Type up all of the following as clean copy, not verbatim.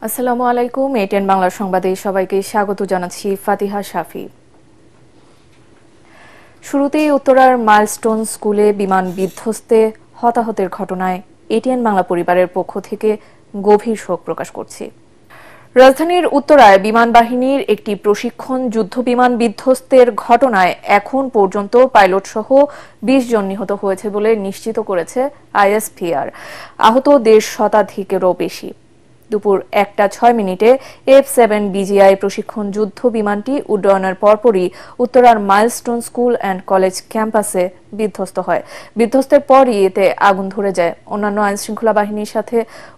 আসসালামু আলাইকুম। এটিএন বাংলা সংবাদে সবাইকে স্বাগত জানাচ্ছি ফাতিহা শাফি। শুরুতেই উত্তরার মাইলস্টোন স্কুলে বিমান বিধ্বস্তে হতাহতের ঘটনায় এটিএন বাংলা পরিবারের পক্ষ থেকে গভীর শোক প্রকাশ করছি। রাজধানীর উত্তরায় বিমান বাহিনীর একটি প্রশিক্ষণ যুদ্ধ বিমান বিধ্বস্তের ঘটনায় এখন পর্যন্ত পাইলট সহ ২০ জন নিহত হয়েছে বলে নিশ্চিত করেছে আইএসপিআর। আহত ১৫০ শতাধিকেরও বেশি। দুপুর ১টা ৬ মিনিটে F-7 BGI প্রশিক্ষণ যুদ্ধ বিমানটি উড্ডয়নের পরপরই উত্তরার মাইলস্টোন স্কুল অ্যান্ড কলেজ ক্যাম্পাসে বিধ্বস্ত হয়। বিধ্বস্তের পরই এতে আগুন ধরে যায়। অন্যান্য আইনশৃঙ্খলা বাহিনীর সাথে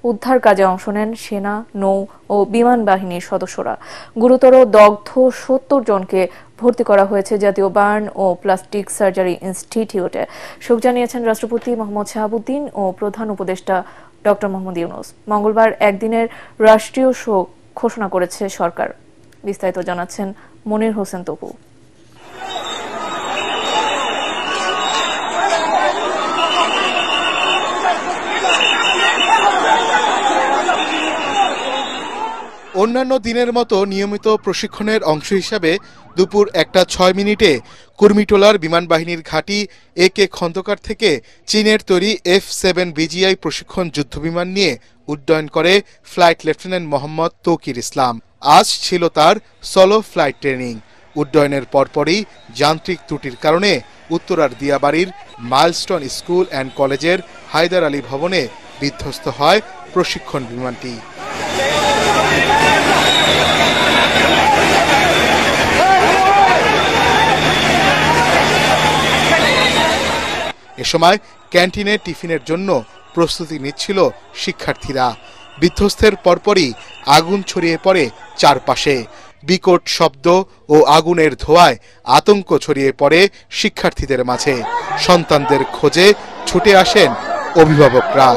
উদ্ধার কাজে অংশ নেন সেনা, নৌ ও বিমান বাহিনীর সদস্যরা। গুরুতর দগ্ধ ৭০ জনকে ভর্তি করা হয়েছে জাতীয় বার্ন ও প্লাস্টিক সার্জারি ইনস্টিটিউটে। শোক জানিয়েছেন রাষ্ট্রপতি মোহাম্মদ শাহাবুদ্দিন ও প্রধান উপদেষ্টা ডক্টর মোহাম্মদ ইউনূস। মঙ্গলবার একদিনের রাষ্ট্রীয় শোক ঘোষণা করেছে সরকার। বিস্তারিত জানাচ্ছেন মনির হোসেন তপু। অন্যান্য দিনের মতো নিয়মিত প্রশিক্ষণের অংশ হিসাবে দুপুর ১টা ৬ মিনিটে কুর্মিটোলার বিমান বাহিনীর ঘাঁটি AK খন্দকার থেকে চীনের তৈরি F-7 BGI প্রশিক্ষণ যুদ্ধবিমান নিয়ে উড্ডয়ন করে ফ্লাইট লেফটেন্যান্ট মোহাম্মদ তৌকির ইসলাম। আজ ছিল তার সলো ফ্লাইট ট্রেনিং। উড্ডয়নের পরপরই যান্ত্রিক ত্রুটির কারণে উত্তরার দিয়াবাড়ির মাইলস্টোন স্কুল অ্যান্ড কলেজের হায়দার আলী ভবনে বিধ্বস্ত হয় প্রশিক্ষণ বিমানটি। এ সময় ক্যান্টিনে টিফিনের জন্য প্রস্তুতি নিচ্ছিল শিক্ষার্থীরা। বিধ্বস্তের পরপরই আগুন ছড়িয়ে পড়ে চারপাশে। বিকট শব্দ ও আগুনের ধোঁয়ায় আতঙ্ক ছড়িয়ে পড়ে শিক্ষার্থীদের মাঝে। সন্তানদের খোঁজে ছুটে আসেন অভিভাবকরা।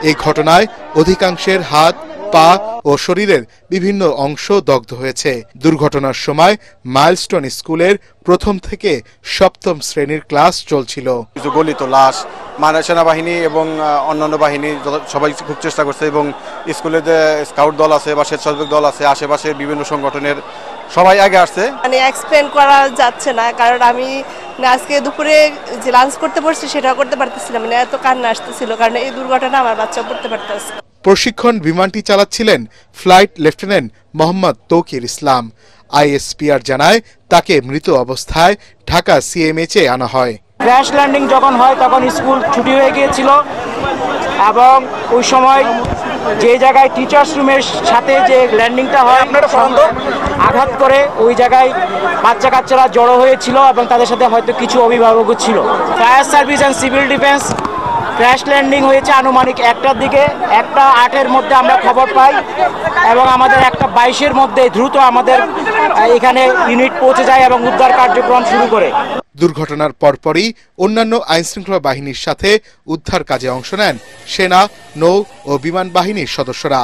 এই ঘটনায় অধিকাংশের হাত, পা ও শরীরের বিভিন্ন অংশ দগ্ধ হয়েছে। দুর্ঘটনার সময় মাইলস্টোন স্কুলের প্রথম থেকে সপ্তম শ্রেণীর ক্লাস চলছিল। কিছু গলিত লাশ সেনাবাহিনী এবং অন্যান্য বাহিনী সবাই খুব চেষ্টা করছে, এবং স্কুলের যে স্কাউট দল আছে বা স্বেচ্ছাসেবক দল আছে, আশেপাশের বিভিন্ন সংগঠনের সবাই আগে আসছে। মানে এক্সপ্লেন করা যাচ্ছে না, কারণ আমি আজকে দুপুরে যে লাঞ্চ করতে পারছি সেটাও করতে পারতেছিলাম না, এত কান্না আসতেছিল, কারণ এই দুর্ঘটনা আমার বাচ্চা পড়তে পারতেছে। প্রশিক্ষণ বিমানটি চালাচ্ছিলেন ফ্লাইট লেফটেন্যান্ট মোহাম্মদ তৌকির ইসলাম। আইএসপিআর জানায় তাকে মৃত অবস্থায় ঢাকা CMH-এ আনা হয়। ক্র্যাশ ল্যান্ডিং যখন হয় তখন স্কুল ছুটি হয়ে গিয়েছিল, এবং ওই সময় যে জায়গায় টিচার্স রুমের সাথে যে ল্যান্ডিংটা হয় আঘাত করে ওই জায়গায় বাচ্চা কাচ্চারা জড়ো হয়েছিল, এবং তাদের সাথে হয়তো কিছু অভিভাবকও ছিল। Fire service and civil defence crash landing হয়েছে আনুমানিক 1টার দিকে। 1টা 8-এর মধ্যে আমরা খবর পাই, এবং আমাদের 1টা 22-এর মধ্যে দ্রুত আমাদের এখানে ইউনিট পৌঁছে যায় এবং উদ্ধার কার্যক্রম শুরু করে। দুর্ঘটনার পরপরই অন্যান্য আইনশৃঙ্খলা বাহিনীর সাথে উদ্ধার কাজে অংশ নেন সেনা, নৌ ও বিমান বাহিনীর সদস্যরা।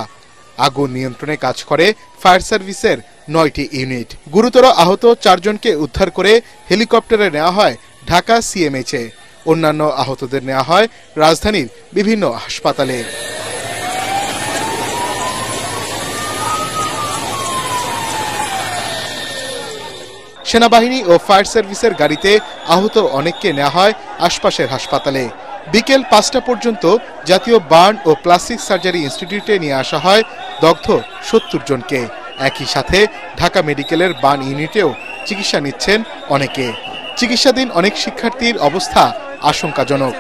আগুন নিয়ন্ত্রণে কাজ করে ফায়ার সার্ভিসের 9টি ইউনিট। গুরুতর আহত 4 জনকে উদ্ধার করে হেলিকপ্টারে নেওয়া হয় ঢাকা CMH-এ। অন্যান্য আহতদের নেওয়া হয় রাজধানীর বিভিন্ন হাসপাতালে। সেনাবাহিনী ও ফায়ার সার্ভিসের গাড়িতে আহত অনেককে নেওয়া হয় আশপাশের হাসপাতালে। বিকেল 5টা পর্যন্ত জাতীয় বার্ন ও প্লাস্টিক সার্জারি ইনস্টিটিউটে নিয়ে আসা হয় দগ্ধ 70 জনকে। একই সাথে ঢাকা মেডিকেলের বার্ন ইউনিটেও চিকিৎসা নিচ্ছেন অনেকে। চিকিৎসাধীন অনেক শিক্ষার্থীর অবস্থা আশঙ্কাজনক।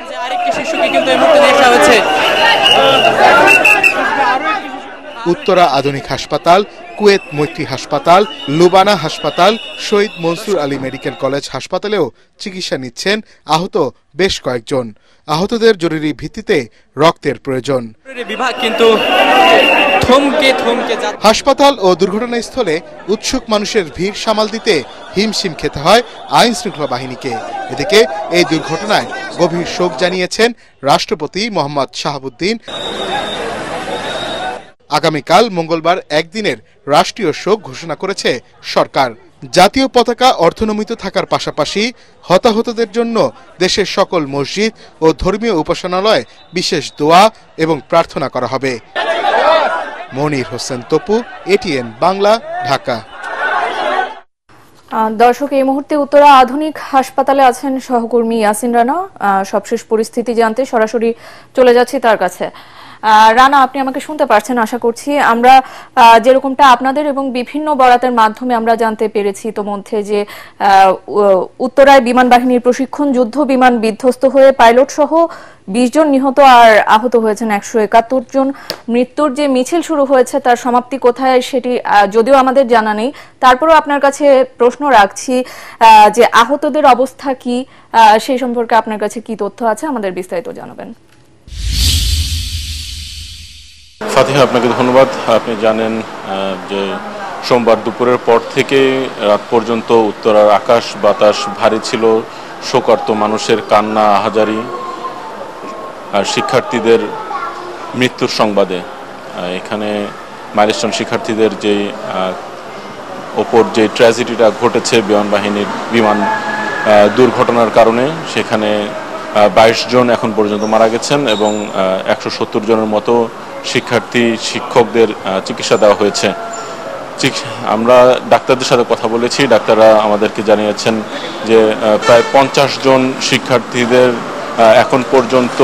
উত্তরা আধুনিক হাসপাতাল, কুয়েত মৈত্রী হাসপাতাল, লুবানা হাসপাতাল, শহীদ মনসুর আলী মেডিকেল কলেজ হাসপাতালেও চিকিৎসা নিচ্ছেন আহত বেশ কয়েকজন। আহতদের জরুরি ভিত্তিতে রক্তের প্রয়োজন। হাসপাতাল ও দুর্ঘটনাস্থলে উৎসুক মানুষের ভিড় সামাল দিতে হিমশিম খেতে হয় আইন শৃঙ্খলা বাহিনীকে। এদিকে এই দুর্ঘটনায় গভীর শোক জানিয়েছেন রাষ্ট্রপতি মোহাম্মদ শাহাবুদ্দিন। আগামীকাল মঙ্গলবার একদিনের রাষ্ট্রীয় শোক ঘোষণা করেছে সরকার। জাতীয় পতাকা অর্ধনমিত থাকার পাশাপাশি হতাহতদের জন্য দেশের সকল মসজিদ ও ধর্মীয় উপাসনালয়ে বিশেষ দোয়া এবং প্রার্থনা করা হবে। মনির হোসেন তপু, এটিএন বাংলা, ঢাকা। দর্শক, এই মুহূর্তে উত্তরা আধুনিক হাসপাতালে আছেন সহকর্মী ইয়াসিন রানা। সবশেষ পরিস্থিতি জানতে সরাসরি চলে যাচ্ছি তার কাছে। রানা, আপনি আমাকে শুনতে পারছেন আশা করছি। আমরা যেরকমটা আপনাদের এবং বিভিন্ন বরাতের মাধ্যমে আমরা জানতে পেরেছি ইতোমধ্যে যে উত্তরায় বিমান বাহিনীর প্রশিক্ষণ যুদ্ধ বিমান বিধ্বস্ত হয়ে পাইলট সহ 20 জন নিহত আর আহত হয়েছেন 171 জন। মৃত্যুর যে মিছিল শুরু হয়েছে তার সমাপ্তি কোথায় সেটি যদিও আমাদের জানা নেই, তারপরেও আপনার কাছে প্রশ্ন রাখছি যে আহতদের অবস্থা কি, সেই সম্পর্কে আপনার কাছে কি তথ্য আছে আমাদের বিস্তারিত জানাবেন। ফাতিহা, আপনাকে ধন্যবাদ। আপনি জানেন যে সোমবার দুপুরের পর থেকে রাত পর্যন্ত উত্তরার আকাশ বাতাস ভারী ছিল শোকার্ত মানুষের কান্না, আহাজারি আর শিক্ষার্থীদের মৃত্যুর সংবাদে। এখানে মাইলস্টোন শিক্ষার্থীদের যে ওপর যে ট্র্যাজেডিটা ঘটেছে বিমান বাহিনীর বিমান দুর্ঘটনার কারণে, সেখানে 22 জন এখন পর্যন্ত মারা গেছেন এবং 170 জনের মতো শিক্ষার্থী শিক্ষকদের চিকিৎসা দেওয়া হয়েছে। আমরা ডাক্তারদের সাথে কথা বলেছি, ডাক্তাররা আমাদেরকে জানিয়েছেন যে প্রায় 50 জন শিক্ষার্থীদের এখন পর্যন্ত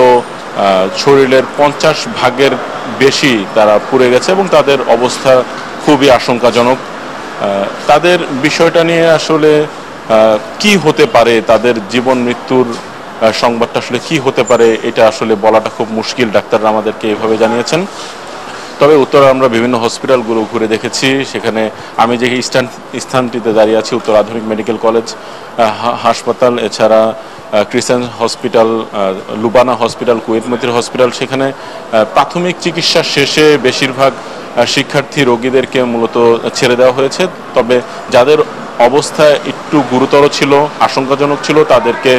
শরীরের 50 ভাগের বেশি তারা পুড়ে গেছে এবং তাদের অবস্থা খুবই আশঙ্কাজনক। তাদের বিষয়টা নিয়ে আসলে কি হতে পারে, তাদের জীবন মৃত্যুর সংবাদটা আসলে কি হতে পারে, এটা আসলে বলাটা খুব মুশকিল। ডাক্তাররা আমাদেরকে এভাবে জানিয়েছেন। তবে উত্তরা আমরা বিভিন্ন হসপিটালগুলো ঘুরে দেখেছি। সেখানে আমি যে স্থানটিতে দাঁড়িয়ে আছি, উত্তর আধুনিক মেডিকেল কলেজ হাসপাতাল, এছাড়া crescent hospital, Lubana hospital, Kuwait মতির হসপিটাল, সেখানে প্রাথমিক চিকিৎসা শেষে বেশিরভাগ শিক্ষার্থী রোগীদেরকে মূলত ছেড়ে দেওয়া হয়েছে। তবে যাদের অবস্থা একটু গুরুতর ছিল, আশঙ্কাজনক ছিল, তাদেরকে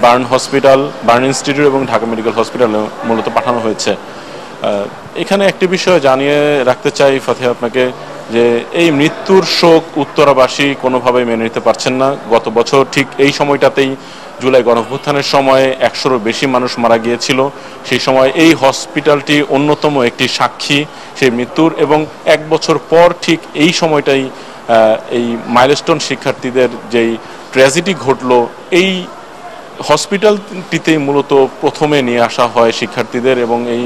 বার্ন হসপিটাল, বার্ন ইনস্টিটিউট এবং ঢাকা মেডিকেল হসপিটালে মূলত পাঠানো হয়েছে। এখানে একটি বিষয় জানিয়ে রাখতে চাই ফাতিহা আপনাকে, যে এই মৃত্যুর শোক উত্তরাবাসী কোনোভাবেই মেনে নিতে পারছেন না। গত বছর ঠিক এই সময়টাতেই জুলাই গণঅভ্যুত্থানের সময় 100-এরও বেশি মানুষ মারা গিয়েছিল। সেই সময় এই হসপিটালটি অন্যতম একটি সাক্ষী সেই মৃত্যুর, এবং 1 বছর পর ঠিক এই সময়টাই এই মাইলস্টোন শিক্ষার্থীদের যেই ট্র্যাজেডি ঘটলো, এই হসপিটালটিতেই মূলত প্রথমে নিয়ে আসা হয় শিক্ষার্থীদের, এবং এই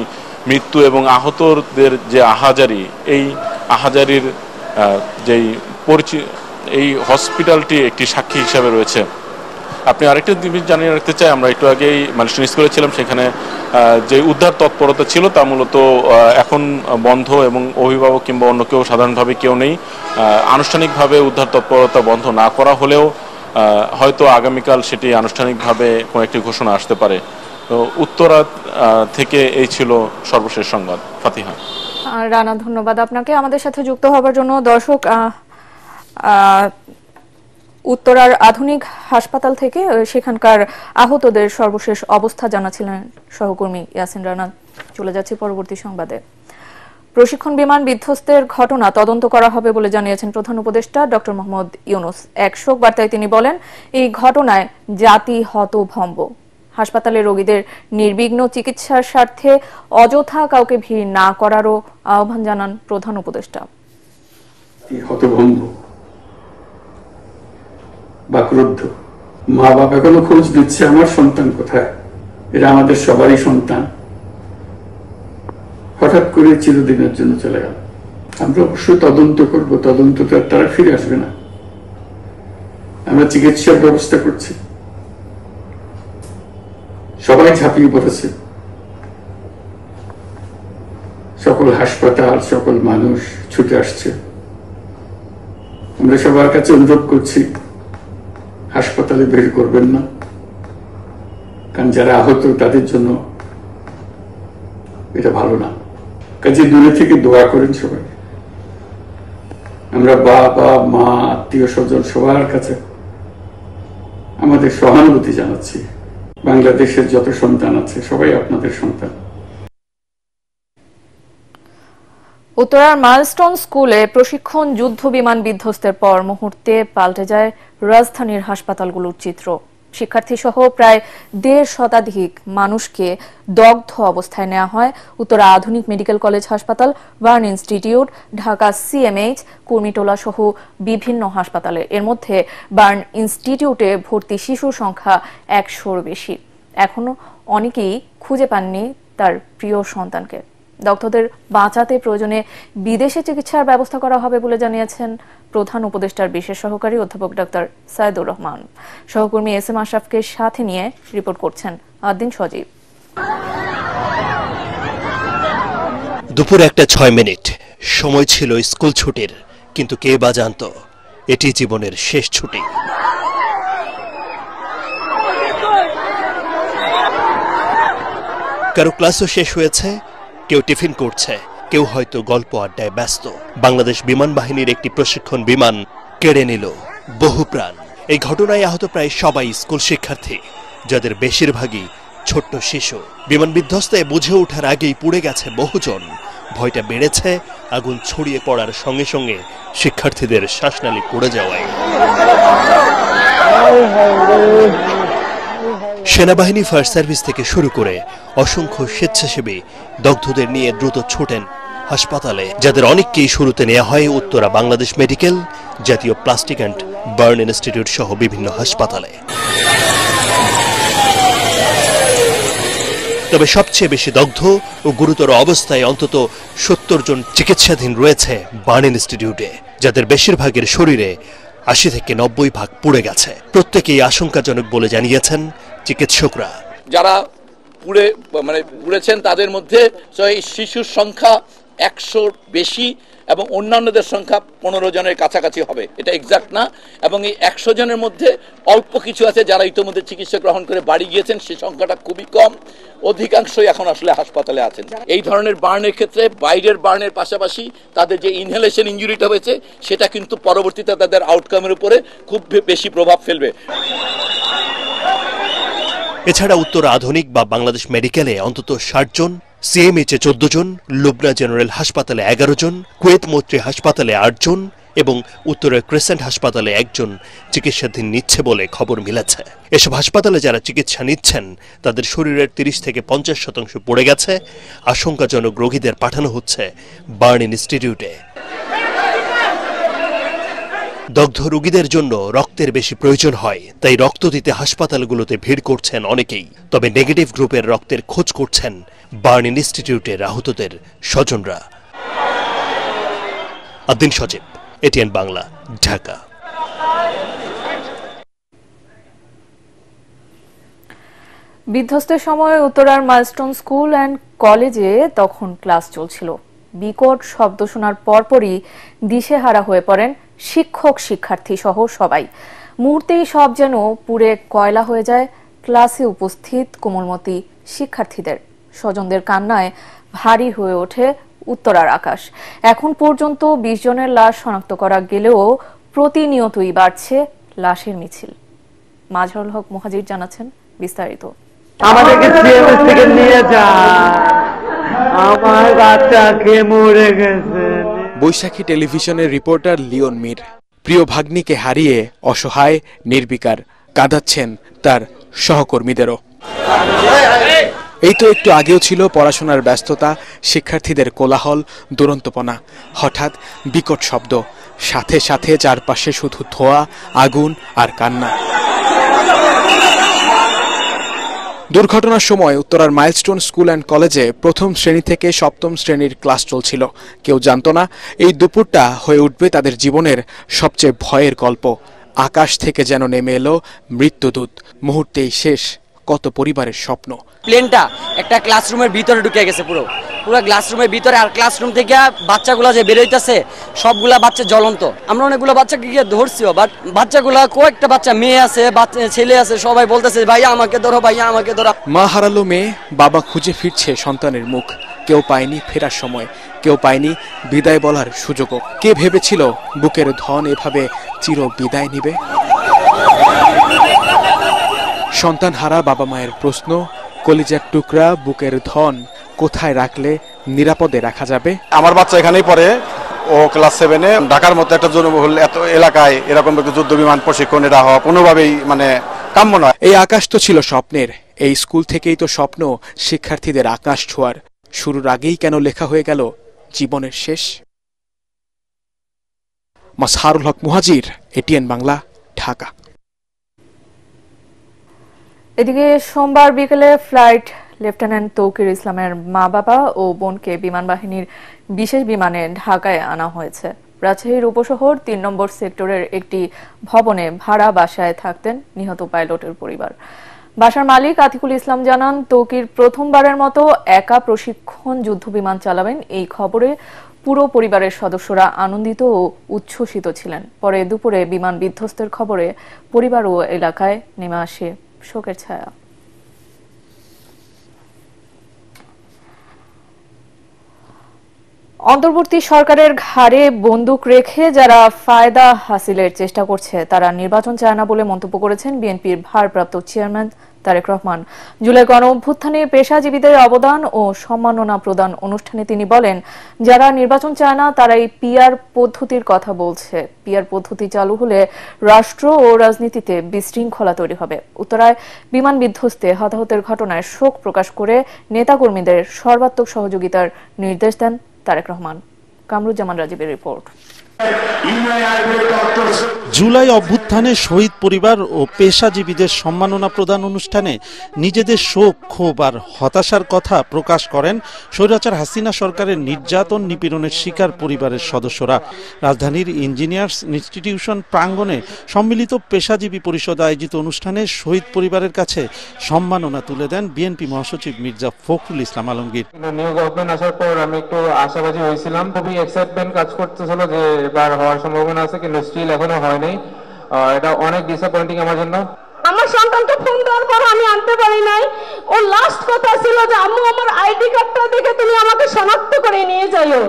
মৃত্যু এবং আহতদের যে আহাজারি, এই আহাজারির যেই এই হসপিটালটি একটি সাক্ষী হিসাবে রয়েছে। আপনি আরেকটা জিনিস জানিয়ে রাখতে চাই, আমরা একটু আগেই মাইলস্টোন স্কুলে ছিলাম, সেখানে যে উদ্ধার তৎপরতা ছিল তা মূলত এখন বন্ধ, এবং অভিভাবক কিংবা অন্য কেউ সাধারণভাবে কেউ নেই। আনুষ্ঠানিকভাবে উদ্ধার তৎপরতা বন্ধ না করা হলেও হয়তো আগামীকাল সেটি আনুষ্ঠানিকভাবে কোনো একটি ঘোষণা আসতে পারে। তো উত্তরা থেকে এই ছিল সর্বশেষ সংবাদ। ফাতিহা। রানা, ধন্যবাদ আপনাকে আমাদের সাথে যুক্ত হবার জন্য। দর্শক, উত্তরার আধুনিক হাসপাতাল থেকে সেখানকার আহতদের সর্বশেষ অবস্থা জানাছিলেন সহকর্মী ইয়াসিন রানা। চলে যাচ্ছে পরবর্তী সংবাদে। প্রশিক্ষণ বিমান বিধ্বস্তের ঘটনা তদন্ত করা হবে বলে জানিয়েছেন প্রধান উপদেষ্টা ডক্টর মোহাম্মদ ইউনূস। এক শোক বার্তায় তিনি বলেন, এই ঘটনায় জাতি হতভম্ব। হাসপাতালে রোগীদের নির্বিঘ্ন চিকিৎসার স্বার্থে অযথা কাউকে ভিড় না করারও আহ্বান জানান প্রধান উপদেষ্টা। হতভম্ব বা ক্রুদ্ধ, মা বাবা এখনো খোঁজ দিচ্ছে আমার সন্তান কোথায়। এরা আমাদের সবারই সন্তান, হঠাৎ করে চিরদিনের জন্য চলে গেল। আমরা অবশ্যই তদন্ত করব, তদন্ত তারা ফিরে আসবে না। আমরা চিকিৎসার ব্যবস্থা করছি, সবাই ঝাঁপিয়ে পড়েছে, সকল হাসপাতাল, সকল মানুষ ছুটে আসছে। আমরা সবার কাছে অনুরোধ করছি, হাসপাতালে ভিড় করবেন না, কারণ যারা আহত তাদের জন্য এটা ভালো না। কাজে দূরে থেকে দোয়া করেন সবাই। আমরা বাবা মা আত্মীয় স্বজন সবার কাছে আমাদের সহানুভূতি জানাচ্ছি। বাংলাদেশের যত সন্তান আছে সবাই আপনাদের সন্তান। উত্তরার মাইলস্টোন স্কুলে প্রশিক্ষণ যুদ্ধ বিমান বিধ্বস্তের পর মুহূর্তে পাল্টে যায় রাজধানীর হাসপাতালগুলোর চিত্র। শিক্ষার্থী সহ প্রায় 1.5 শতাধিক মানুষকে দগ্ধ অবস্থায় নেওয়া হয় উত্তরা আধুনিক মেডিকেল কলেজ হাসপাতাল, burn institute, Dhaka CMH, Kurmitola সহ বিভিন্ন হাসপাতালে। এর মধ্যে বার্ন ইনস্টিটিউটে ভর্তি শিশুর সংখ্যা 100-র বেশি। এখনো অনেকেই খুঁজে পাননি তার প্রিয় সন্তানকে। দগ্ধদের বাঁচাতে প্রয়োজনে বিদেশে চিকিৎসার ব্যবস্থা করা হবে বলে জানিয়েছেন প্রধান উপদেষ্টার বিশেষ সহকারী অধ্যাপক ডক্টর সাইদুর রহমান। সহকর্মী এস.এম. আশরাফকে সাথে নিয়ে রিপোর্ট করছেন আদ্দিন সজীব। দুপুর 1:06 সময় ছিল স্কুল ছুটির, কিন্তু কে বা জানত এটি জীবনের শেষ ছুটি। কারো ক্লাসও শেষ হয়েছে, কেউ টিফিন করছে, কেউ হয়তো গল্প আড্ডায় ব্যস্ত। বাংলাদেশ বিমান বাহিনীর একটি প্রশিক্ষণ বিমান কেড়ে নিল বহু প্রাণ। এই ঘটনায় আহত প্রায় সবাই স্কুল শিক্ষার্থী, যাদের বেশিরভাগই ছোট্ট শিশু। বিমান বিধ্বস্তে বুঝে ওঠার আগেই পুড়ে গেছে বহুজন। ভয়টা বেড়েছে আগুন ছড়িয়ে পড়ার সঙ্গে সঙ্গে শিক্ষার্থীদের শ্বাসনালী পড়ে যাওয়ায়। সেনাবাহিনী, ফায়ার সার্ভিস থেকে শুরু করে অসংখ্য স্বেচ্ছাসেবী দগ্ধদের নিয়ে দ্রুত ছুটেন হাসপাতালে, যাদের অনেককেই শুরুতে নেওয়া হয় উত্তরা বাংলাদেশ মেডিকেল, জাতীয় প্লাস্টিক অ্যান্ড বার্ন ইনস্টিটিউট সহ বিভিন্ন হাসপাতালে। তবে সবচেয়ে বেশি দগ্ধ ও গুরুতর অবস্থায় অন্তত 70 জন চিকিৎসাধীন রয়েছে বার্ন ইনস্টিটিউটে, যাদের বেশিরভাগের শরীরে 80 থেকে 90 ভাগ পুড়ে গেছে। প্রত্যেকেই আশঙ্কাজনক বলে জানিয়েছেন চিকিৎসকরা। যারা পুড়েছেন তাদের মধ্যে শিশুর সংখ্যা 100-র বেশি এবং অন্যান্যদের সংখ্যা 15 জনের কাছাকাছি হবে, এটা এক্সাক্ট না। এবং এই 100 জনের মধ্যে অল্প কিছু আছে যারা ইতিমধ্যে চিকিৎসা গ্রহণ করে বাড়ি গিয়েছেন, সেই সংখ্যাটা খুবই কম। অধিকাংশই এখন আসলে হাসপাতালে আছেন। এই ধরনের বার্নের ক্ষেত্রে বাইরের বার্নের পাশাপাশি তাদের যে ইনহেলেশন ইনজুরিটা হয়েছে সেটা কিন্তু পরবর্তীতে তাদের আউটকামের উপরে খুব বেশি প্রভাব ফেলবে। এছাড়া উত্তরা আধুনিক বা বাংলাদেশ মেডিকেলে অন্তত 60 জন, সিএমএইচে 14 জন, লুবনা জেনারেল হাসপাতালে 11 জন, কুয়েত মৈত্রী হাসপাতালে 8 জন এবং উত্তরের ক্রেসেন্ট হাসপাতালে 1 জন চিকিৎসাধীন নিচ্ছে বলে খবর মিলেছে। এসব হাসপাতালে যারা চিকিৎসা নিচ্ছেন তাদের শরীরের 30 থেকে 50% পড়ে গেছে। আশঙ্কাজনক রোগীদের পাঠানো হচ্ছে বার্ন ইনস্টিটিউটে। দগ্ধ রোগীদের জন্য রক্তের বেশি প্রয়োজন হয়, তাই রক্ত দিতে হাসপাতালগুলোতে ভিড় করছেন অনেকেই। তবে নেগেটিভ গ্রুপের রক্তের খোঁজ করছেন বার্ন ইনস্টিটিউটের আহতদের স্বজনরা। আদ্দিন সজীব, এটিএন বাংলা, ঢাকা। বিধ্বস্তের সময় উত্তরার মাইলস্টোন স্কুল অ্যান্ড কলেজে তখন ক্লাস চলছিল। বিকট শব্দ শোনার পরপরই দিশেহারা হয়ে পড়েন শিক্ষক, শিক্ষার্থী সহ সবাই। মুহূর্তেই সব যেন পুড়ে কয়লা হয়ে যায় ক্লাসে উপস্থিত কোমলমতি শিক্ষার্থীদের। স্বজনদের কান্নায় ভারী হয়ে ওঠে উত্তরার আকাশ। এখন পর্যন্ত 20 জনের লাশ শনাক্ত করা গেলেও প্রতিনিয়তই বাড়ছে লাশের মিছিল। মাজহারুল হক মুহাজির জানাচ্ছেন বিস্তারিত। আমাদেরকে সিএমএস থেকে নিয়ে যায়, আমার বাচ্চাকে মরে গেছে। বৈশাখী টেলিভিশনের রিপোর্টার লিওন মীর প্রিয় ভাগ্নিকে হারিয়ে অসহায়, নির্বিকার, কাঁদাচ্ছেন তার সহকর্মীদেরও। এই তো একটু আগেও ছিল পড়াশোনার ব্যস্ততা, শিক্ষার্থীদের কোলাহল, দুরন্তপনা। হঠাৎ বিকট শব্দ, সাথে সাথে চারপাশে শুধু ধোঁয়া, আগুন আর কান্না। দুর্ঘটনার সময় উত্তরার মাইলস্টোন স্কুল অ্যান্ড কলেজে প্রথম শ্রেণী থেকে 7ম শ্রেণীর ক্লাস চলছিল। কেউ জানত না এই দুপুরটা হয়ে উঠবে তাদের জীবনের সবচেয়ে ভয়ের গল্প। আকাশ থেকে যেন নেমে এলো মৃত্যুদূত। মুহূর্তেই শেষ কত পরিবারের স্বপ্ন। প্লেনটা একটা ক্লাসরুমের ভিতরে ঢুকে গেছে, পুরো ক্লাসরুমের ভিতরে। আর ক্লাসরুম থেকে বাচ্চাগুলো যে বেরোইতেছে সবগুলা বাচ্চা জ্বলন্ত। আমরা অনেকগুলো বাচ্চাকে গিয়ে ধরছিও, বাট বাচ্চাগুলা কয়েকটা বাচ্চা, মেয়ে আছে, ছেলে আছে, সবাই বলতেছে ভাইয়া আমাকে ধরো, ভাইয়া আমাকে ধরো। মা হারালো মেয়ে, বাবা খুঁজে ফিরছে সন্তানের মুখ। কেউ পায়নি ফেরার সময়, কেউ পায়নি বিদায় বলার সুযোগও। কে ভেবেছিল বুকের ধন এভাবে চির বিদায় নিবে? সন্তান হারা বাবা মায়ের প্রশ্ন, কলিজার টুকরা বুকের ধন কোথায় রাখলে নিরাপদে রাখা যাবে। আমার বাচ্চা এখানেই পড়ে, ও ক্লাস 7-এ। ঢাকার মতো একটা জনবহুল এত এলাকায় এরকম একটা যুদ্ধ বিমান প্রশিক্ষণ এটা হওয়া কোনোভাবেই কাম্য নয়। এই আকাশ তো ছিল স্বপ্নের, এই স্কুল থেকেই তো স্বপ্ন শিক্ষার্থীদের আকাশ ছোঁয়ার। শুরুর আগেই কেন লেখা হয়ে গেল জীবনের শেষ? মাজহারুল হক মুহাজির, এটিএন বাংলা, ঢাকা। এদিকে সোমবার বিকেলে ফ্লাইট লেফটেন্যান্ট তৌকির ইসলামের মা বাবা ও বোনকে বিমান বাহিনীর বিশেষ বিমানে ঢাকায় আনা হয়েছে। রাজশাহীর উপশহর ৩ নম্বর সেক্টরের একটি ভবনে ভাড়া বাসায় থাকতেন নিহত পাইলটের পরিবার। বাসার মালিক আতিকুল ইসলাম জানান, তৌকির প্রথমবারের মতো একা প্রশিক্ষণ যুদ্ধ বিমান চালাবেন। এই খবরে পুরো পরিবারের সদস্যরা আনন্দিত ও উচ্ছ্বসিত ছিলেন। পরে দুপুরে বিমান বিধ্বস্তের খবরে পরিবার ও এলাকায় নেমে আসে শোকের ছায়া। অন্তর্বর্তী সরকারের ঘাড়ে বন্দুক রেখে যারা ফায়দা হাসিলের চেষ্টা করছে তারা নির্বাচন চায় না বলে মন্তব্য করেছেন বিএনপির ভারপ্রাপ্ত চেয়ারম্যান তারেক রহমান। জুলাই গণঅভ্যুত্থানে পেশাজীবীদের অবদান ও সম্মাননা প্রদান অনুষ্ঠানে তিনি বলেন, যারা নির্বাচন চায় না তারাই পিআর পদ্ধতির কথা বলছে। পিআর পদ্ধতি চালু হলে রাষ্ট্র ও রাজনীতিতে বিশৃঙ্খলা তৈরি হবে। উত্তরায় বিমান বিধ্বস্তে হতাহতের ঘটনায় শোক প্রকাশ করে নেতাকর্মীদের সর্বাত্মক সহযোগিতার নির্দেশ দেন তারেক রহমান। কামরুজ্জামান রাজীবের রিপোর্ট। জুলাই অভ্যুত্থানে শহীদ পরিবার ও পেশাজীবীদের সম্মাননা প্রদান অনুষ্ঠানে নিজেদের শোক, ক্ষোভ আর হতাশার কথা প্রকাশ করেন স্বৈরাচার হাসিনা সরকারের নির্যাতন নিপীড়নের শিকার পরিবারের সদস্যরা। রাজধানীর ইঞ্জিনিয়ার্স ইনস্টিটিউশন প্রাঙ্গণে সম্মিলিত পেশাজীবী পরিষদ আয়োজিত অনুষ্ঠানে শহীদ পরিবারের কাছে সম্মাননা তুলে দেন বিএনপি মহাসচিব মির্জা ফখরুল ইসলাম আলমগীর। নিউ গভর্নমেন্ট আসার পর আমি একটু আশাবাদী হয়েছিলাম, খুবই এক্সাইটমেন্ট কাজ করতেছিল যে এবার হওয়ার সম্ভাবনা আছে, কিন্তু স্টিল এখনো হয়নি। এটা অনেক ডিসঅ্যাপয়েন্টিং আমার জন্য। আমার সন্তানকে ফোন দেওয়ার পর আমি আনতে পারি নাই। ওর লাস্ট কথা ছিল যে আম্মু আমার আইডি কার্ডটা দেখে তুমি আমাকে শনাক্ত করে নিয়ে যাইও।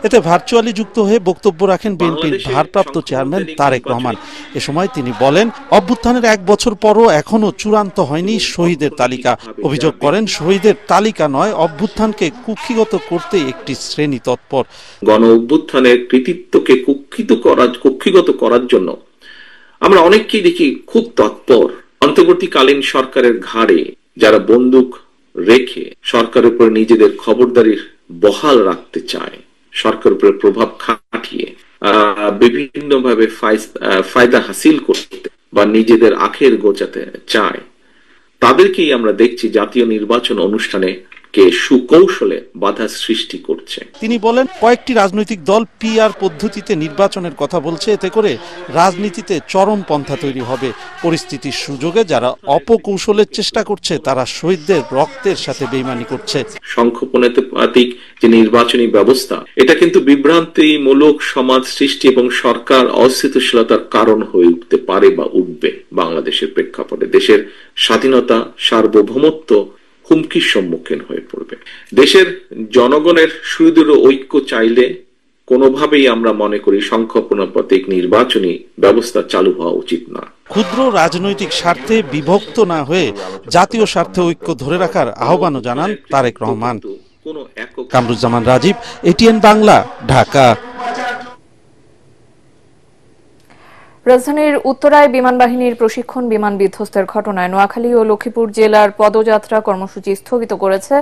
এতে ভার্চুয়ালি যুক্ত হয়ে বক্তব্য রাখেন বিএনপির ভারপ্রাপ্ত চেয়ারম্যান তারেক রহমান। এ সময় তিনি বলেন, অভ্যুত্থানের 1 বছর পরও এখনো চূড়ান্ত হয়নি শহীদের তালিকা। অভিযোগ করেন, শহীদের তালিকা নয়, অভ্যুত্থানকে কুক্ষিগত করতে একটি শ্রেণী তৎপর। গণ অভ্যুত্থানের কৃতিত্বকে কুক্ষিগত করার জন্য আমরা অনেককেই দেখি খুব তৎপর। অন্তর্বর্তীকালীন সরকারের ঘাড়ে যারা বন্দুক রেখে সরকারের উপর নিজেদের খবরদারির বহাল রাখতে চায়, সরকারের উপরে প্রভাব খাটিয়ে বিভিন্নভাবে ফায়দা হাসিল করতে বা নিজেদের আখের গোছাতে চায়, তাদেরকেই আমরা দেখছি জাতীয় নির্বাচন অনুষ্ঠানে কে সুকৌশলে বাধা সৃষ্টি করছে। তিনি বলেন, কয়েকটি রাজনৈতিক দল পিআর পদ্ধতিতে নির্বাচনের কথা বলছে, এতে করে রাজনীতিতে চরমপন্থা তৈরি হবে। পরিস্থিতির সুযোগে যারা অপকৌশলের চেষ্টা করছে তারা শহীদদের রক্তের সাথে বেইমানি করছে। সংক্ষেপণাতিক যে নির্বাচনী ব্যবস্থা, এটা কিন্তু বিভ্রান্তিমূলক সমাজ সৃষ্টি এবং সরকার অস্থিতিশীলতার কারণ হয়ে উঠতে পারে বা উঠবে। বাংলাদেশের প্রেক্ষাপটে দেশের স্বাধীনতা, সার্বভৌমত্ব হুমকির সম্মুখীন হয়ে পড়বে। দেশের জনগণের সুদৃঢ় ঐক্য চাইলে কোনোভাবেই আমরা মনে করি সংক্ষেপণাত্মক নির্বাচনী ব্যবস্থা চালু হওয়া উচিত না। ক্ষুদ্র রাজনৈতিক স্বার্থে বিভক্ত না হয়ে জাতীয় স্বার্থে ঐক্য ধরে রাখার আহ্বানও জানান তারেক রহমান। কামরুজ্জামান রাজীব, এটিএন বাংলা, ঢাকা। রাজধানীর উত্তরায় বিমান বাহিনীর প্রশিক্ষণ বিমান বিধ্বস্তের ঘটনায় নোয়াখালী ও লক্ষ্মীপুর জেলার পদযাত্রা কর্মসূচি স্থগিত করেছে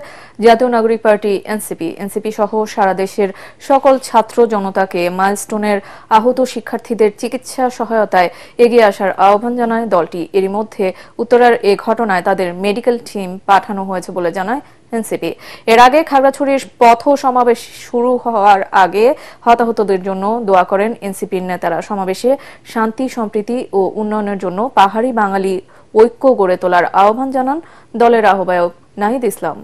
জাতীয় নাগরিক পার্টি এনসিপি। এনসিপি সহ সারা দেশের সকল ছাত্র জনতাকে মাইলস্টোনের আহত শিক্ষার্থীদের চিকিৎসা সহায়তায় এগিয়ে আসার আহ্বান জানায় দলটি। এরই মধ্যে উত্তরার এ ঘটনায় তাদের মেডিকেল টিম পাঠানো হয়েছে বলে জানায় এনসিপি। এর আগে খাগড়াছড়ির পথ সমাবেশ শুরু হওয়ার আগে হতাহতদের জন্য দোয়া করেন এনসিপির নেতারা। সমাবেশে শান্তি, সম্প্রীতি ও উন্নয়নের জন্য পাহাড়ি বাঙালি ঐক্য গড়ে তোলার আহ্বান জানান দলের আহ্বায়ক নাহিদ ইসলাম।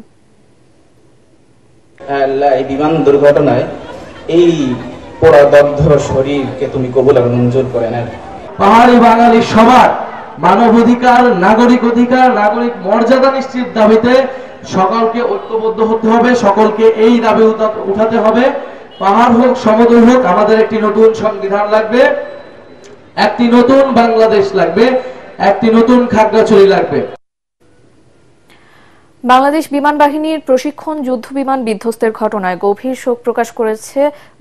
এই বিমান দুর্ঘটনায় এই পোড়াদগ্ধ শরীরকে তুমি কবুল আর মঞ্জুর করে নেন। পাহাড়ি বাঙালি সবার মানবাধিকার, নাগরিক অধিকার, নাগরিক মর্যাদা নিশ্চিত দাবিতে সকলকে ঐক্যবদ্ধ হতে হবে, সকলকে এই দাবি উঠাতে হবে। পাহাড় হোক, সমতল হোক, আমাদের একটি নতুন সংবিধান লাগবে, একটি নতুন বাংলাদেশ লাগবে, একটি নতুন খাগড়াছড়ি লাগবে। বাংলাদেশ বিমান বাহিনীর প্রশিক্ষণ যুদ্ধ বিমান বিধ্বস্তের ঘটনায় গভীর শোক প্রকাশ করেছে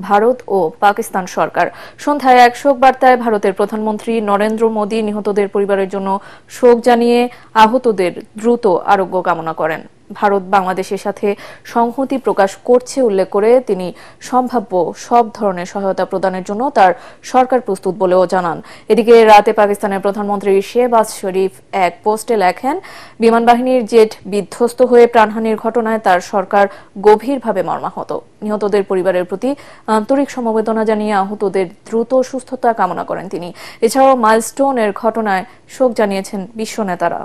ভারত ও পাকিস্তান সরকার। সন্ধ্যায় এক শোক বার্তায় ভারতের প্রধানমন্ত্রী নরেন্দ্র মোদী নিহতদের পরিবারের জন্য শোক জানিয়ে আহতদের দ্রুত আরোগ্য কামনা করেন। ভারত বাংলাদেশের সাথে সংহতি প্রকাশ করছে উল্লেখ করে তিনি সম্ভাব্য সব ধরনের সহায়তা প্রদানের জন্য তার সরকার প্রস্তুত বলেও জানান। এদিকে রাতে পাকিস্তানের প্রধানমন্ত্রী শেহবাজ শরীফ এক পোস্টে লেখেন, বিমান বাহিনীর জেট বিধ্বস্ত হয়ে প্রাণহানির ঘটনায় তার সরকার গভীরভাবে মর্মাহত। নিহতদের পরিবারের প্রতি আন্তরিক সমবেদনা জানিয়ে আহতদের দ্রুত সুস্থতা কামনা করেন তিনি। এছাড়াও মাইলস্টোনের ঘটনায় শোক জানিয়েছেন বিশ্ব নেতারা।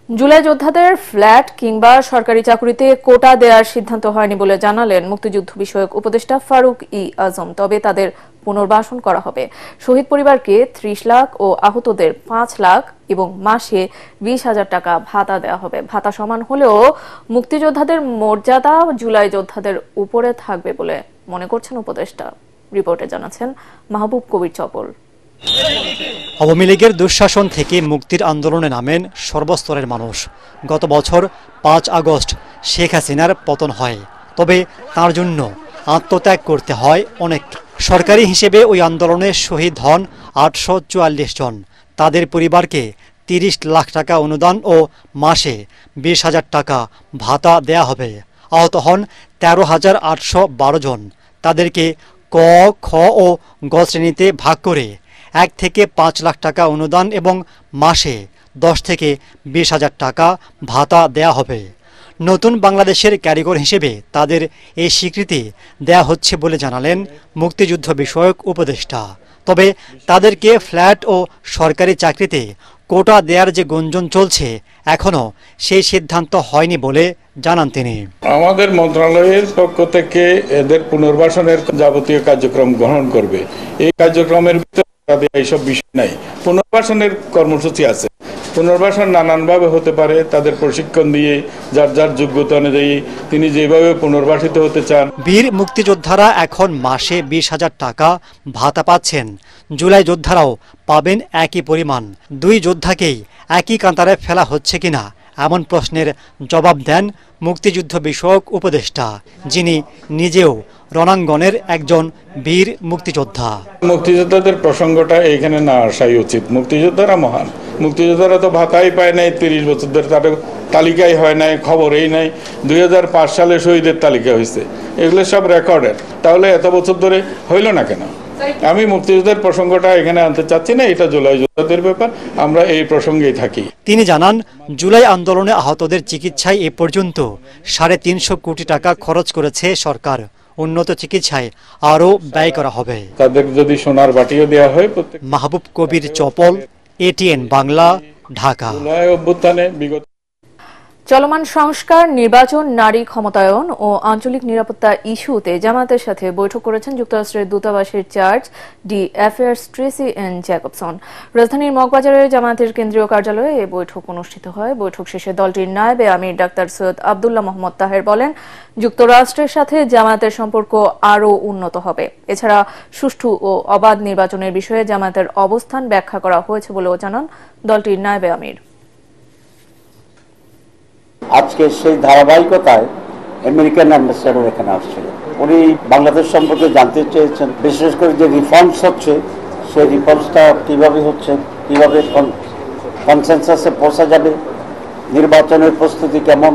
জুলাই যোদ্ধাদের ফ্ল্যাট কিংবা সরকারি চাকুরিতে কোটা দেওয়ার সিদ্ধান্ত হয়নি বলে জানালেন মুক্তিযুদ্ধ বিষয়ক উপদেষ্টা ফারুক ই আজম। তবে তাদের পুনর্বাসন করা হবে। শহীদ পরিবারকে 30 লাখ ও আহতদের 5 লাখ এবং মাসে 20,000 টাকা ভাতা দেওয়া হবে। ভাতা সমান হলেও মুক্তিযোদ্ধাদের মর্যাদা জুলাই যোদ্ধাদের উপরে থাকবে বলে মনে করছেন উপদেষ্টা। রিপোর্টে জানাচ্ছেন মাহবুব কবির চপল। আওয়ামী লীগের দুঃশাসন থেকে মুক্তির আন্দোলনে নামেন সর্বস্তরের মানুষ। গত বছর 5 আগস্ট শেখ হাসিনার পতন হয়, তবে তার জন্য আত্মত্যাগ করতে হয় অনেক। সরকারি হিসেবে ওই আন্দোলনে শহীদ হন 844 জন। তাদের পরিবারকে 30 লাখ টাকা অনুদান ও মাসে 20,000 টাকা ভাতা দেয়া হবে। আহত হন 13,812 জন। তাদেরকে ক, খ ও গ শ্রেণীতে ভাগ করে 1 থেকে 5 লাখ টাকা অনুদান এবং মাসে 10 থেকে 20,000 টাকা ভাতা দেয়া হবে। নতুন বাংলাদেশের কারিগর হিসেবে তাদের এই স্বীকৃতি দেয়া হচ্ছে বলে জানালেন মুক্তিযুদ্ধ বিষয়ক উপদেষ্টা। তবে তাদেরকে ফ্ল্যাট ও সরকারি চাকরিতে কোটা দেওয়ার যে গুঞ্জন চলছে, এখনো সেই সিদ্ধান্ত হয়নি বলে জানান তিনি। আমাদের মন্ত্রণালয়ের পক্ষ থেকে এদের পুনর্বাসনের যাবতীয় কার্যক্রম গ্রহণ করবে। এই কার্যক্রমের ভিতরে এইসব বিষয় নাই। পুনর্বাসনের কর্মসূচি আছে। পুনর্বাসন নানানভাবে হতে পারে, তাদের প্রশিক্ষণ দিয়ে যার যার যোগ্যতা অনুযায়ী তিনি যেভাবে পুনর্বাসিত হতে চান। বীর মুক্তিযোদ্ধারা এখন মাসে 20,000 টাকা ভাতা পাচ্ছেন। জুলাই যোদ্ধারাও পাবেন একই পরিমাণ। 2 যোদ্ধাকেই একই কাতারে ফেলা হচ্ছে কিনা এমন প্রশ্নের জবাব দেন মুক্তিযুদ্ধ বিষয়ক উপদেষ্টা, যিনি নিজেও রণাঙ্গনের একজন বীর মুক্তিযোদ্ধা। মুক্তিযোদ্ধাদের প্রসঙ্গটা এইখানে না আসাই উচিত। মুক্তিযোদ্ধারা মহান। মুক্তিযোদ্ধারা তো ভাতাই পায় নাই 30 বছর ধরে, তাদের তালিকাই হয় নাই, খবরেই নাই। 2005 সালে শহীদের তালিকা হয়েছে, এগুলো সব রেকর্ডের। তাহলে এত বছর ধরে হইল না কেন? আমি মুক্তিযুদ্ধের প্রসঙ্গটা এখানে আনতে চাচ্ছি না, এটা জুলাই যোদ্ধাদের ব্যাপার, আমরা এই প্রসঙ্গেই থাকি। তিনি জানান, জুলাই আন্দোলনে আহতদের চিকিৎসায় এ পর্যন্ত 350 কোটি টাকা খরচ করেছে সরকার। উন্নত চিকিৎসায় আরও ব্যয় করা হবে। তাদের যদি সোনার বাটিও দেওয়া হয়। মাহবুব কবির চপল, ATN বাংলা, ঢাকা। জুলাই অভ্যুত্থানে বিগত চলমান সংস্কার, নির্বাচন, নারী ক্ষমতায়ন ও আঞ্চলিক নিরাপত্তা ইস্যুতে জামায়াতের সাথে বৈঠক করেছেন যুক্তরাষ্ট্রের দূতাবাসের charge d' affaires Tracey Ann Jacobson. রাজধানীর মগবাজারের জামায়াতের কেন্দ্রীয় কার্যালয়ে এ বৈঠক অনুষ্ঠিত হয়। বৈঠক শেষে দলটির নায়েবে আমির ডাক্তার সৈয়দ আবদুল্লাহ মোহাম্মদ তাহের বলেন, যুক্তরাষ্ট্রের সাথে জামায়াতের সম্পর্ক আরও উন্নত হবে। এছাড়া সুষ্ঠু ও অবাধ নির্বাচনের বিষয়ে জামায়াতের অবস্থান ব্যাখ্যা করা হয়েছে বলেও জানান দলটির নায়েবে আমির। আজকে সেই ধারাবাহিকতায় আমেরিকান অ্যাম্বাসেডর এখানে আসছিল। উনি বাংলাদেশ সম্পর্কে জানতে চেয়েছেন, বিশেষ করে যে রিফর্মস হচ্ছে সেই রিফর্মসটা কীভাবে হচ্ছে, কীভাবে কনসেনসাসে পৌঁছা যাবে, নির্বাচনের প্রস্তুতি কেমন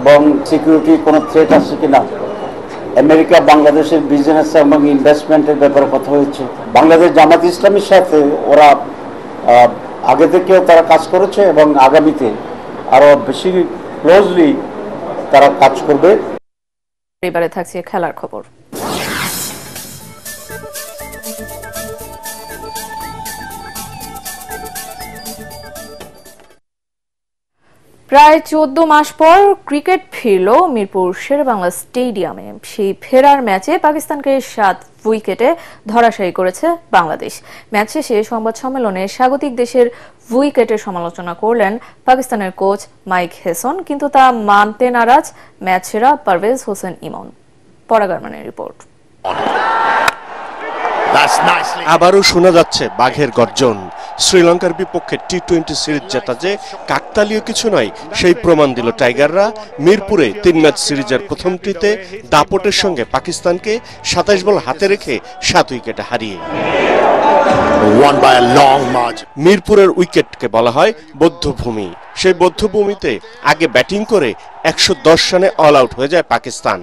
এবং সিকিউরিটি কোনো থ্রেট আছে কিনা। আমেরিকা বাংলাদেশের বিজনেস এবং ইনভেস্টমেন্টের ব্যাপারে কথা হয়েছে। বাংলাদেশ জামাত ইসলামীর সাথে ওরা আগে থেকেও তারা কাজ করেছে এবং আগামীতে আরো বেশি ক্লোজলি তারা কাজ করবে। এবারে থাকছে খেলার খবর। প্রায় 14 মাস পর ক্রিকেট ফিরল মিরপুর শেরেবাংলা স্টেডিয়ামে। সেই ফেরার ম্যাচে পাকিস্তানকে 7 উইকেটে ধরাশায়ী করেছে বাংলাদেশ। ম্যাচ শেষে সংবাদ সম্মেলনে স্বাগতিক দেশের উইকেটের সমালোচনা করলেন পাকিস্তানের কোচ মাইক হেসন, কিন্তু তা মানতে নারাজ ম্যাচ সেরা পারভেজ হোসেন ইমন। পরাগারমানের রিপোর্ট। আবারও শোনা যাচ্ছে বাঘের গর্জন। শ্রীলঙ্কার বিপক্ষে টি-20 সিরিজ জেতা যে কাকতালীয় কিছু নয় সেই প্রমাণ দিল টাইগাররা মিরপুরে 3 ম্যাচ সিরিজের প্রথমটিতে দাপটের সঙ্গে পাকিস্তানকে 27 বল হাতে রেখে 7 উইকেটে হারিয়ে। মিরপুরের উইকেটকে বলা হয় বধ্যভূমি। সেই বধ্যভূমিতে আগে ব্যাটিং করে 110 রানে অল আউট হয়ে যায় পাকিস্তান।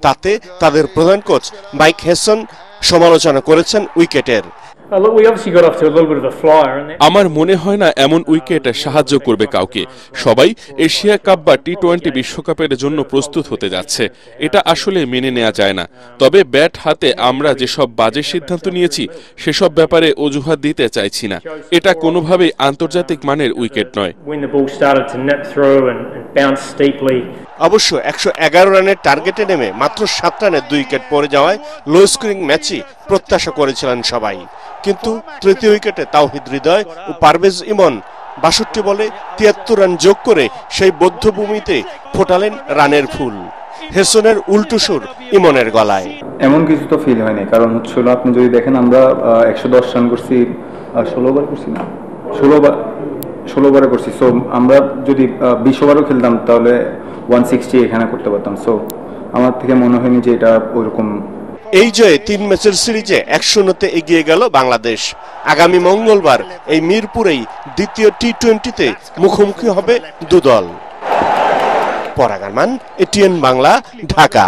তাতে তাদের প্রধান কোচ মাইক হেসন সমালোচনা করেছেন উইকেটের। আমার মনে হয় না এমন উইকেট সাহায্য করবে কাউকে। সবাই এশিয়া কাপ বা টি-20 বিশ্বকাপের জন্য প্রস্তুত হতে যাচ্ছে, এটা আসলে মেনে নেওয়া যায় না। তবে ব্যাট হাতে আমরা যেসব বাজে সিদ্ধান্ত নিয়েছি সেসব ব্যাপারে অজুহাত দিতে চাইছি না। এটা কোনোভাবেই আন্তর্জাতিক মানের উইকেট নয়। অবশ্য 111 রানের টার্গেটে নেমে মাত্র 7 রানে 2 উইকেট পড়ে যাওয়ায় লো স্কোরিং ম্যাচই প্রত্যাশা করেছিলেন সবাই। কিন্তু তৃতীয় উইকেটে তাওহিদ হৃদয় ও পারভেজ ইমন 62 বলে 73 রান যোগ করে সেই বধ্যভূমিতে ফোটালেন রানের ফুল। হেসনের উল্টো সুর ইমনের গলায়। এমন কিছু তো ফিল হয়নি, কারণ হচ্ছিল আপনি যদি দেখেন আমরা 110 রান করছি, 16 বার করছি না, 16 বারে করছি। সো আমরা যদি 20 ওভারও খেলতাম তাহলে 160 এখানে করতে পারতাম। সো আমার থেকে মনে হয়নি যে এটা ওইরকম। এই জয়ে 3 ম্যাচের সিরিজে 1-0 এগিয়ে গেল বাংলাদেশ। আগামী মঙ্গলবার এই মিরপুরেই দ্বিতীয় টি-20তে মুখোমুখি হবে দুদল। পরাগ আরমান, এটিএন বাংলা, ঢাকা।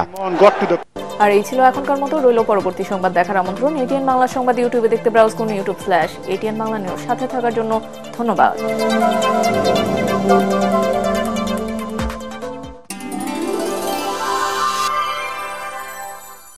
আর এই ছিল এখনকার মতো। রইল পরবর্তী সংবাদ দেখার আমন্ত্রণ। এটিএন বাংলা সংবাদ ইউটিউবে দেখতে ব্রাউজ করুন youtube/ATN বাংলা নিউজ। সাথে থাকার জন্য ধন্যবাদ।